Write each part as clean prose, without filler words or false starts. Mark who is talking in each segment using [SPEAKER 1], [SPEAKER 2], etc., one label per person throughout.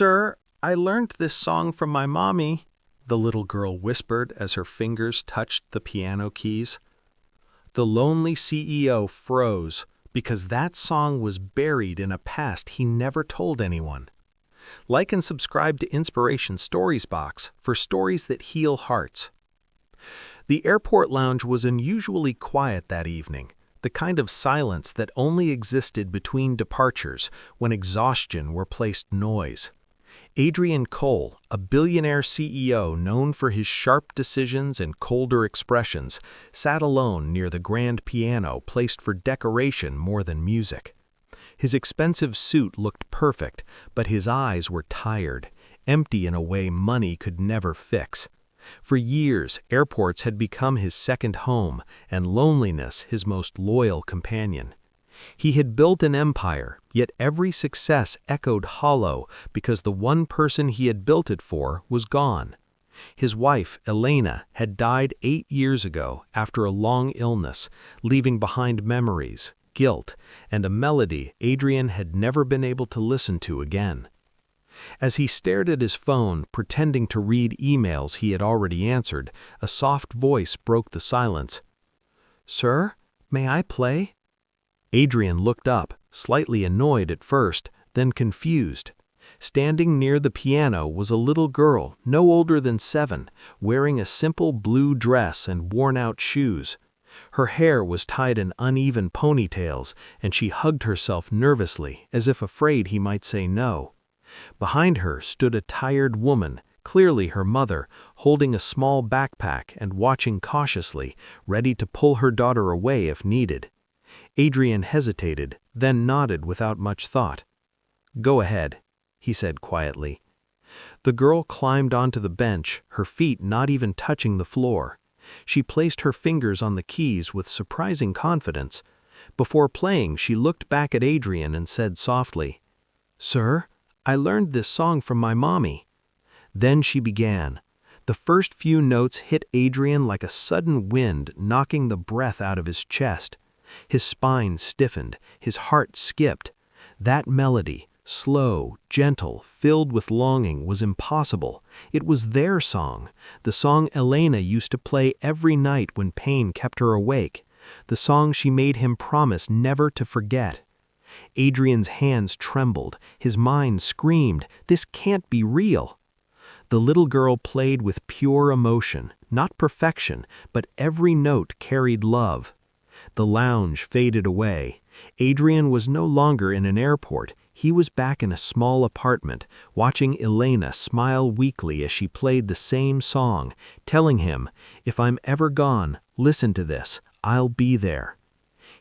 [SPEAKER 1] Sir, I learned this song from my mommy, the little girl whispered as her fingers touched the piano keys. The lonely CEO froze because that song was buried in a past he never told anyone. Like and subscribe to Inspiration Stories Box for stories that heal hearts. The airport lounge was unusually quiet that evening, the kind of silence that only existed between departures when exhaustion replaced noise. Adrian Cole, a billionaire CEO known for his sharp decisions and colder expressions, sat alone near the grand piano placed for decoration more than music. His expensive suit looked perfect, but his eyes were tired, empty in a way money could never fix. For years, airports had become his second home, and loneliness his most loyal companion. He had built an empire, yet every success echoed hollow because the one person he had built it for was gone. His wife, Elena, had died 8 years ago after a long illness, leaving behind memories, guilt, and a melody Adrian had never been able to listen to again. As he stared at his phone, pretending to read emails he had already answered, a soft voice broke the silence. "Sir, may I play?" Adrian looked up, slightly annoyed at first, then confused. Standing near the piano was a little girl, no older than 7, wearing a simple blue dress and worn-out shoes. Her hair was tied in uneven ponytails, and she hugged herself nervously, as if afraid he might say no. Behind her stood a tired woman, clearly her mother, holding a small backpack and watching cautiously, ready to pull her daughter away if needed. Adrian hesitated, then nodded without much thought. "Go ahead," he said quietly. The girl climbed onto the bench, her feet not even touching the floor. She placed her fingers on the keys with surprising confidence. Before playing, she looked back at Adrian and said softly, "Sir, I learned this song from my mommy." Then she began. The first few notes hit Adrian like a sudden wind, knocking the breath out of his chest. His spine stiffened, his heart skipped. That melody, slow, gentle, filled with longing, was impossible. It was their song, the song Elena used to play every night when pain kept her awake, the song she made him promise never to forget. Adrian's hands trembled, his mind screamed, "This can't be real." The little girl played with pure emotion, not perfection, but every note carried love. The lounge faded away. Adrian was no longer in an airport. He was back in a small apartment, watching Elena smile weakly as she played the same song, telling him, "If I'm ever gone, listen to this. I'll be there."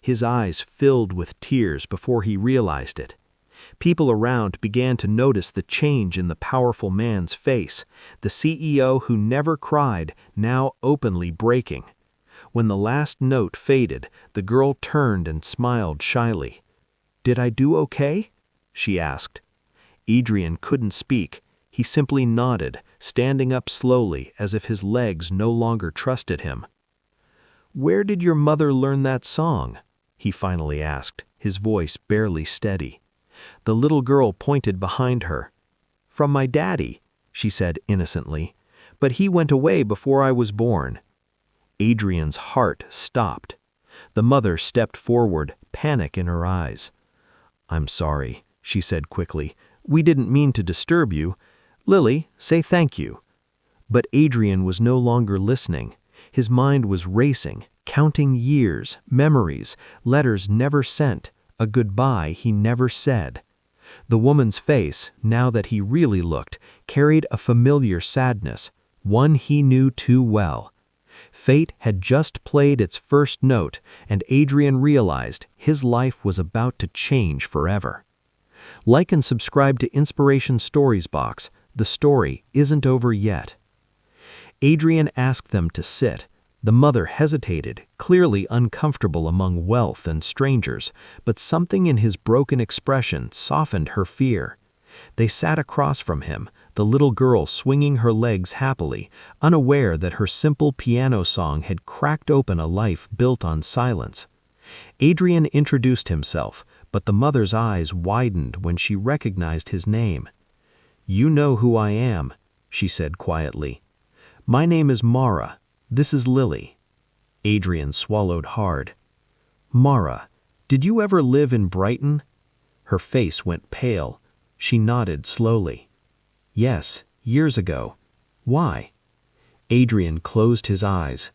[SPEAKER 1] His eyes filled with tears before he realized it. People around began to notice the change in the powerful man's face, the CEO who never cried, now openly breaking. When the last note faded, the girl turned and smiled shyly. "Did I do okay?" she asked. Adrian couldn't speak. He simply nodded, standing up slowly as if his legs no longer trusted him. "Where did your mother learn that song?" he finally asked, his voice barely steady. The little girl pointed behind her. "From my daddy," she said innocently, "but he went away before I was born." Adrian's heart stopped. The mother stepped forward, panic in her eyes. "I'm sorry," she said quickly. "We didn't mean to disturb you. Lily, say thank you." But Adrian was no longer listening. His mind was racing, counting years, memories, letters never sent, a goodbye he never said. The woman's face, now that he really looked, carried a familiar sadness, one he knew too well. Fate had just played its first note, and Adrian realized his life was about to change forever. Like and subscribe to Inspiration Stories Box. The story isn't over yet. Adrian asked them to sit. The mother hesitated, clearly uncomfortable among wealth and strangers, but something in his broken expression softened her fear. They sat across from him, the little girl swinging her legs happily, unaware that her simple piano song had cracked open a life built on silence. Adrian introduced himself, but the mother's eyes widened when she recognized his name. "You know who I am," she said quietly. "My name is Mara. This is Lily." Adrian swallowed hard. "Mara, did you ever live in Brighton?" Her face went pale. She nodded slowly. "Yes, years ago. Why?" Adrian closed his eyes.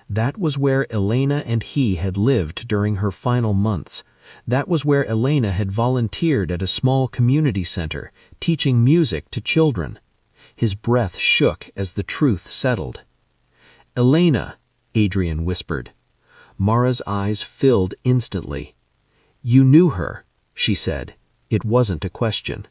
[SPEAKER 1] That was where Elena and he had lived during her final months. That was where Elena had volunteered at a small community center, teaching music to children. His breath shook as the truth settled. "Elena," Adrian whispered. Mara's eyes filled instantly. "You knew her," she said. It wasn't a question.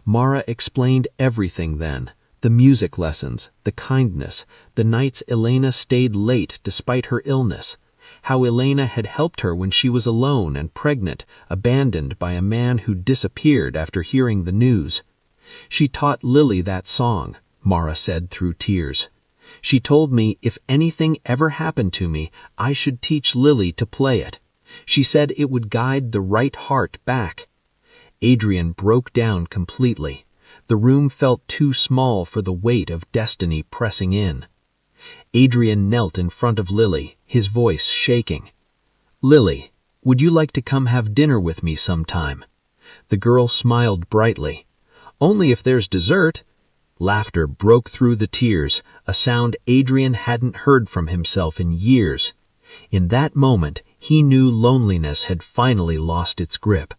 [SPEAKER 1] Mara explained everything then. The music lessons, the kindness, the nights Elena stayed late despite her illness, how Elena had helped her when she was alone and pregnant, abandoned by a man who disappeared after hearing the news. "She taught Lily that song," Mara said through tears. "She told me if anything ever happened to me, I should teach Lily to play it. She said it would guide the right heart back." Adrian broke down completely. The room felt too small for the weight of destiny pressing in. Adrian knelt in front of Lily, his voice shaking. "Lily, would you like to come have dinner with me sometime?" The girl smiled brightly. "Only if there's dessert." Laughter broke through the tears, a sound Adrian hadn't heard from himself in years. In that moment, he knew loneliness had finally lost its grip.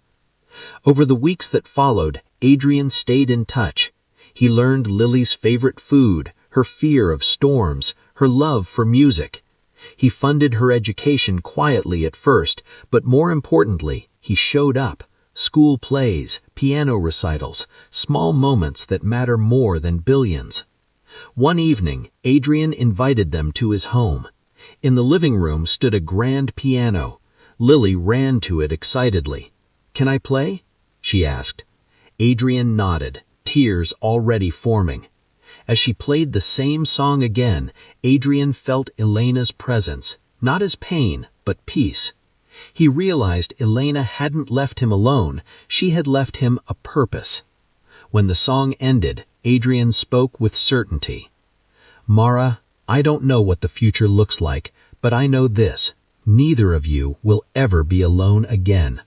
[SPEAKER 1] Over the weeks that followed, Adrian stayed in touch. He learned Lily's favorite food, her fear of storms, her love for music. He funded her education quietly at first, but more importantly, he showed up. School plays, piano recitals, small moments that matter more than billions. One evening, Adrian invited them to his home. In the living room stood a grand piano. Lily ran to it excitedly. "Can I play?" she asked. Adrian nodded, tears already forming. As she played the same song again, Adrian felt Elena's presence, not as pain, but peace. He realized Elena hadn't left him alone, she had left him a purpose. When the song ended, Adrian spoke with certainty. "Mara, I don't know what the future looks like, but I know this: neither of you will ever be alone again."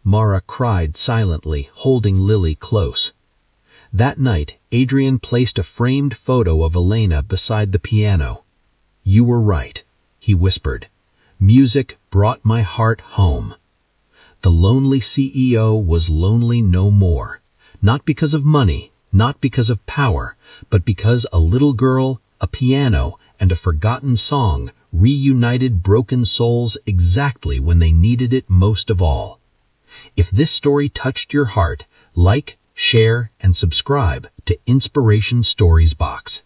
[SPEAKER 1] Mara cried silently, holding Lily close. That night, Adrian placed a framed photo of Elena beside the piano. "You were right," he whispered. "Music brought my heart home." The lonely CEO was lonely no more. Not because of money, not because of power, but because a little girl, a piano, and a forgotten song reunited broken souls exactly when they needed it most of all. If this story touched your heart, like, share, and subscribe to Inspiration Stories Box.